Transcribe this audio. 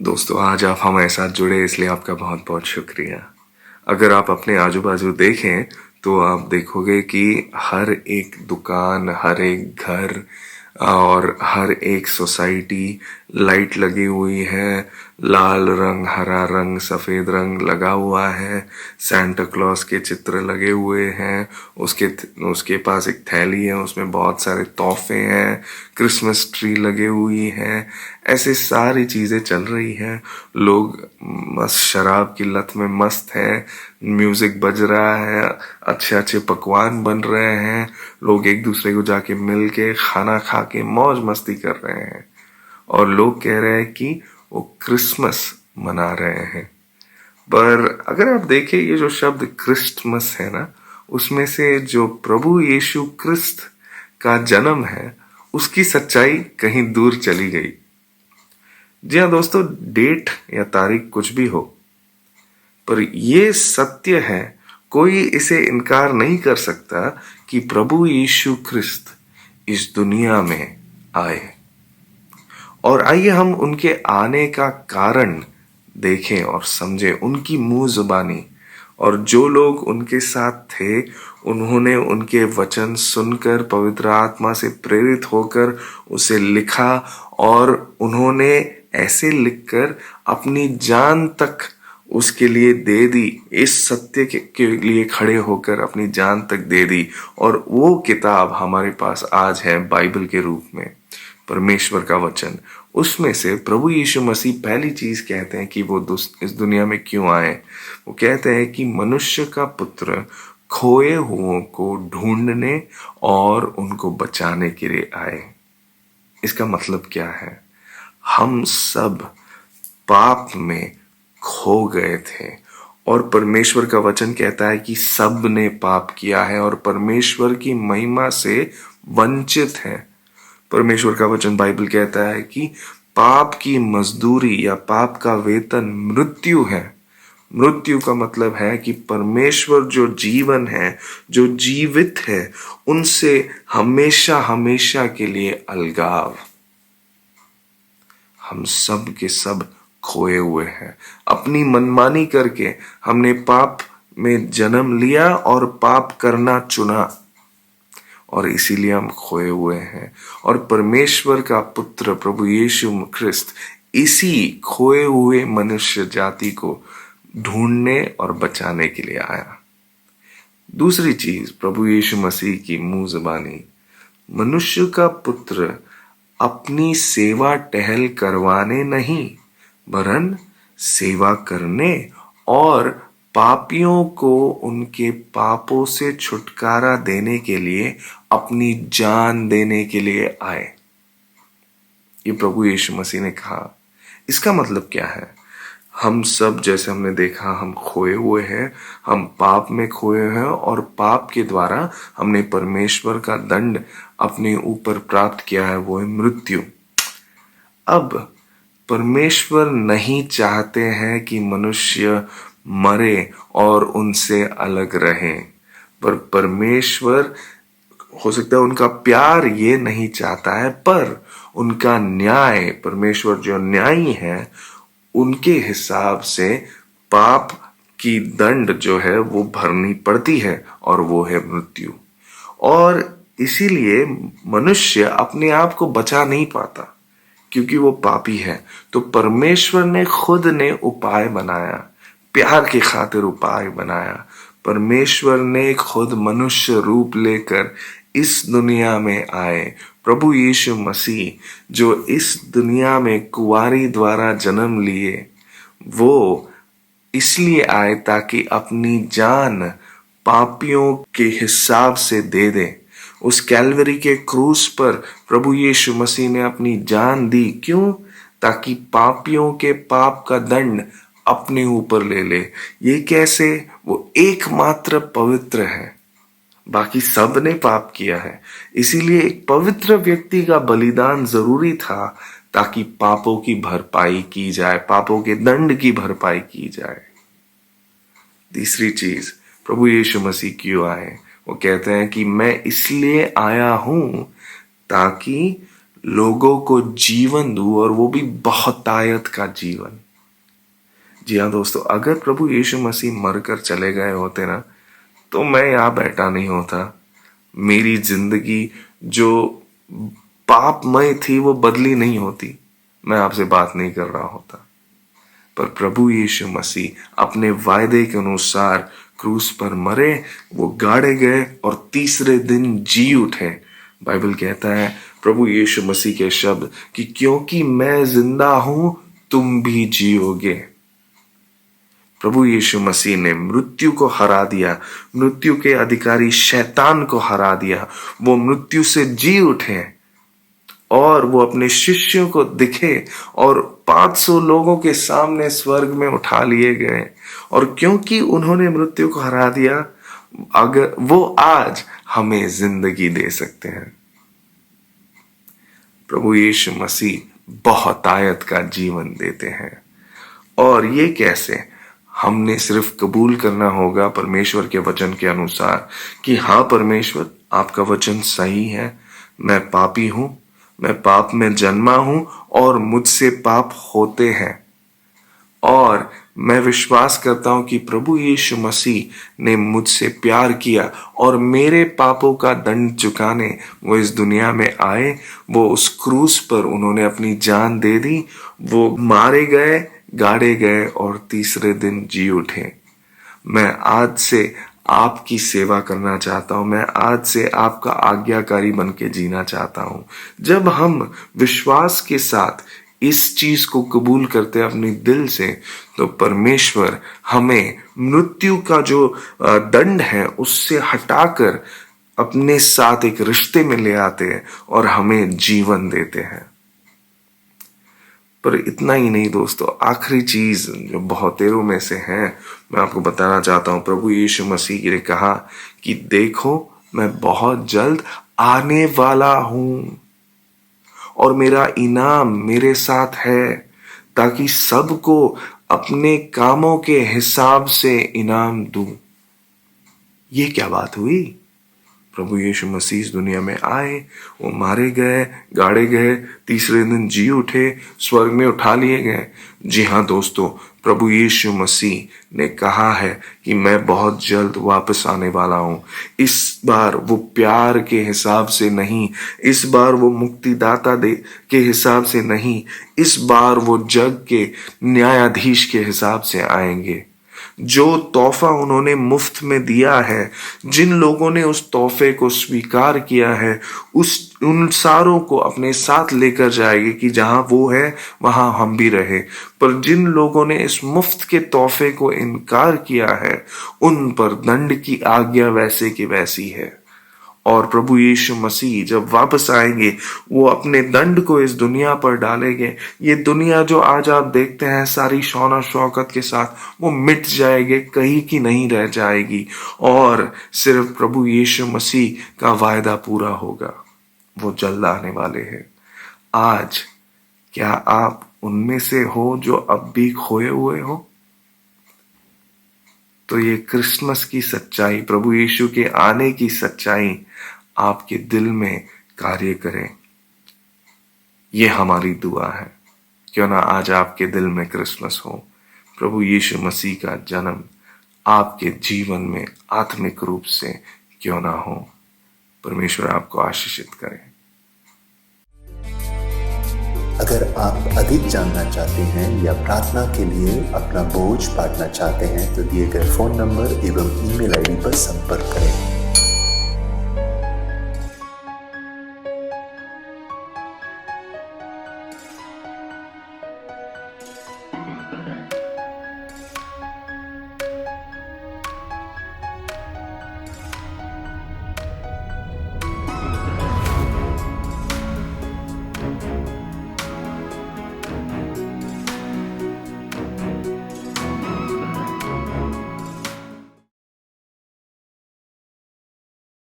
दोस्तों, आज आप हमारे साथ जुड़े इसलिए आपका बहुत बहुत शुक्रिया। अगर आप अपने आजू बाजू देखें तो आप देखोगे कि हर एक दुकान, हर एक घर और हर एक सोसाइटी लाइट लगी हुई है। लाल रंग, हरा रंग, सफेद रंग लगा हुआ है। सांता क्लॉज के चित्र लगे हुए हैं। उसके उसके पास एक थैली है, उसमें बहुत सारे तोहफे हैं। क्रिसमस ट्री लगे हुई है। ऐसे सारी चीजें चल रही हैं। लोग मस्त शराब की लत में मस्त हैं। म्यूजिक बज रहा है, अच्छे अच्छे पकवान बन रहे हैं। लोग एक दूसरे को जाके मिल के खाना खा के मौज मस्ती कर रहे हैं और लोग कह रहे हैं कि वो क्रिसमस मना रहे हैं। पर अगर आप देखें, ये जो शब्द क्रिसमस है ना, उसमें से जो प्रभु यीशु क्रिस्त का जन्म है उसकी सच्चाई कहीं दूर चली गई। जी हाँ दोस्तों, डेट या तारीख कुछ भी हो, पर ये सत्य है, कोई इसे इनकार नहीं कर सकता कि प्रभु यीशु क्रिस्त इस दुनिया में आए। और आइए हम उनके आने का कारण देखें और समझें, उनकी मुंह जुबानी। और जो लोग उनके साथ थे, उन्होंने उनके वचन सुनकर पवित्र आत्मा से प्रेरित होकर उसे लिखा और उन्होंने ऐसे लिखकर अपनी जान तक उसके लिए दे दी। इस सत्य के लिए खड़े होकर अपनी जान तक दे दी। और वो किताब हमारे पास आज है बाइबल के रूप में, परमेश्वर का वचन। उसमें से प्रभु यीशु मसीह पहली चीज कहते हैं कि वो इस दुनिया में क्यों आए। वो कहते हैं कि मनुष्य का पुत्र खोए हुओं को ढूंढने और उनको बचाने के लिए आए। इसका मतलब क्या है? हम सब पाप में खो गए थे और परमेश्वर का वचन कहता है कि सब ने पाप किया है और परमेश्वर की महिमा से वंचित है। परमेश्वर का वचन बाइबल कहता है कि पाप की मजदूरी या पाप का वेतन मृत्यु है। मृत्यु का मतलब है कि परमेश्वर जो जीवन है, जो जीवित है, उनसे हमेशा हमेशा के लिए अलगाव। हम सब के सब खोए हुए हैं। अपनी मनमानी करके हमने पाप में जन्म लिया और पाप करना चुना और इसीलिए हम खोए हुए हैं। और परमेश्वर का पुत्र प्रभु यीशु ख्रिस्त इसी खोए हुए मनुष्य जाति को ढूंढने और बचाने के लिए आया। दूसरी चीज, प्रभु यीशु मसीह की मुंह जुबानी। मनुष्य का पुत्र अपनी सेवा टहल करवाने नहीं, वरन सेवा करने और पापियों को उनके पापों से छुटकारा देने के लिए अपनी जान देने के लिए आए। ये प्रभु यीशु मसीह ने कहा। इसका मतलब क्या है? हम सब, जैसे हमने देखा, हम खोए हुए हैं। हम पाप में खोए हैं और पाप के द्वारा हमने परमेश्वर का दंड अपने ऊपर प्राप्त किया है, वो है मृत्यु। अब परमेश्वर नहीं चाहते हैं कि मनुष्य मरे और उनसे अलग रहे, पर परमेश्वर, हो सकता है उनका प्यार ये नहीं चाहता है, पर उनका न्याय, परमेश्वर जो न्यायी है, उनके हिसाब से पाप की दंड जो है वो भरनी पड़ती है और वो है मृत्यु। और इसीलिए मनुष्य अपने आप को बचा नहीं पाता क्योंकि वो पापी है। तो परमेश्वर ने खुद ने उपाय बनाया, प्यार की खातिर उपाय बनाया। परमेश्वर ने खुद मनुष्य रूप लेकर इस दुनिया में आए। प्रभु यीशु मसीह जो इस दुनिया में कुंवारी द्वारा जन्म लिए, वो इसलिए आए ताकि अपनी जान पापियों के हिसाब से दे दे। उस कैलवरी के क्रूस पर प्रभु यीशु मसीह ने अपनी जान दी। क्यों? ताकि पापियों के पाप का दंड अपने ऊपर ले ले। ये कैसे? वो एकमात्र पवित्र है, बाकी सब ने पाप किया है। इसीलिए एक पवित्र व्यक्ति का बलिदान जरूरी था ताकि पापों की भरपाई की जाए, पापों के दंड की भरपाई की जाए। तीसरी चीज, प्रभु यीशु मसीह क्यों आए? वो कहते हैं कि मैं इसलिए आया हूं ताकि लोगों को जीवन दूं, और वो भी बहुतायत का जीवन। जी हाँ दोस्तों, अगर प्रभु यीशु मसीह मरकर चले गए होते ना, तो मैं यहाँ बैठा नहीं होता। मेरी जिंदगी जो पापमय थी वो बदली नहीं होती, मैं आपसे बात नहीं कर रहा होता। पर प्रभु यीशु मसीह अपने वायदे के अनुसार क्रूस पर मरे, वो गाड़े गए और तीसरे दिन जी उठे। बाइबल कहता है प्रभु यीशु मसीह के शब्द कि क्योंकि मैं जिंदा हूं तुम भी जियोगे। प्रभु यीशु मसीह ने मृत्यु को हरा दिया, मृत्यु के अधिकारी शैतान को हरा दिया। वो मृत्यु से जी उठे और वो अपने शिष्यों को दिखे और 500 लोगों के सामने स्वर्ग में उठा लिए गए। और क्योंकि उन्होंने मृत्यु को हरा दिया, अगर वो आज हमें जिंदगी दे सकते हैं। प्रभु यीशु मसीह बहुतायत का जीवन देते हैं। और ये कैसे? हमने सिर्फ कबूल करना होगा परमेश्वर के वचन के अनुसार कि हाँ परमेश्वर, आपका वचन सही है, मैं पापी हूं, मैं पाप में जन्मा हूं और मुझसे पाप होते हैं। और मैं विश्वास करता हूं कि प्रभु यीशु मसीह ने मुझसे प्यार किया और मेरे पापों का दंड चुकाने वो इस दुनिया में आए। वो उस क्रूस पर उन्होंने अपनी जान दे दी, वो मारे गए, गाड़े गए और तीसरे दिन जी उठे। मैं आज से आपकी सेवा करना चाहता हूं, मैं आज से आपका आज्ञाकारी बन के जीना चाहता हूं। जब हम विश्वास के साथ इस चीज को कबूल करते हैं अपने दिल से, तो परमेश्वर हमें मृत्यु का जो दंड है उससे हटाकर अपने साथ एक रिश्ते में ले आते हैं और हमें जीवन देते हैं। पर इतना ही नहीं दोस्तों, आखिरी चीज जो बहुतेरों में से है, मैं आपको बताना चाहता हूं। प्रभु यीशु मसीह ने कहा कि देखो मैं बहुत जल्द आने वाला हूं और मेरा इनाम मेरे साथ है, ताकि सबको अपने कामों के हिसाब से इनाम दूं। ये क्या बात हुई? प्रभु यीशु मसीह इस दुनिया में आए, वो मारे गए, गाड़े गए, तीसरे दिन जी उठे, स्वर्ग में उठा लिए गए। जी हाँ दोस्तों, प्रभु यीशु मसीह ने कहा है कि मैं बहुत जल्द वापस आने वाला हूं। इस बार वो प्यार के हिसाब से नहीं, इस बार वो मुक्तिदाता के हिसाब से नहीं, इस बार वो जग के न्यायाधीश के हिसाब से आएंगे। जो तोहफा उन्होंने मुफ्त में दिया है, जिन लोगों ने उस तोहफे को स्वीकार किया है, उन सारों को अपने साथ लेकर जाएगी कि जहां वो है वहां हम भी रहे। पर जिन लोगों ने इस मुफ्त के तोहफे को इनकार किया है, उन पर दंड की आज्ञा वैसे की वैसी है। और प्रभु यीशु मसीह जब वापस आएंगे, वो अपने दंड को इस दुनिया पर डालेंगे। ये दुनिया जो आज आप देखते हैं सारी शौना शौकत के साथ, वो मिट जाएगी, कहीं की नहीं रह जाएगी। और सिर्फ प्रभु यीशु मसीह का वायदा पूरा होगा, वो जल्द आने वाले हैं। आज क्या आप उनमें से हो जो अब भी खोए हुए हो? तो ये क्रिसमस की सच्चाई, प्रभु यीशु के आने की सच्चाई आपके दिल में कार्य करे, ये हमारी दुआ है। क्यों ना आज आपके दिल में क्रिसमस हो, प्रभु यीशु मसीह का जन्म आपके जीवन में आत्मिक रूप से क्यों ना हो। परमेश्वर आपको आशीषित करे। अगर आप अधिक जानना चाहते हैं या प्रार्थना के लिए अपना बोझ बांटना चाहते हैं तो दिए गए फोन नंबर एवं ईमेल आईडी पर संपर्क करें।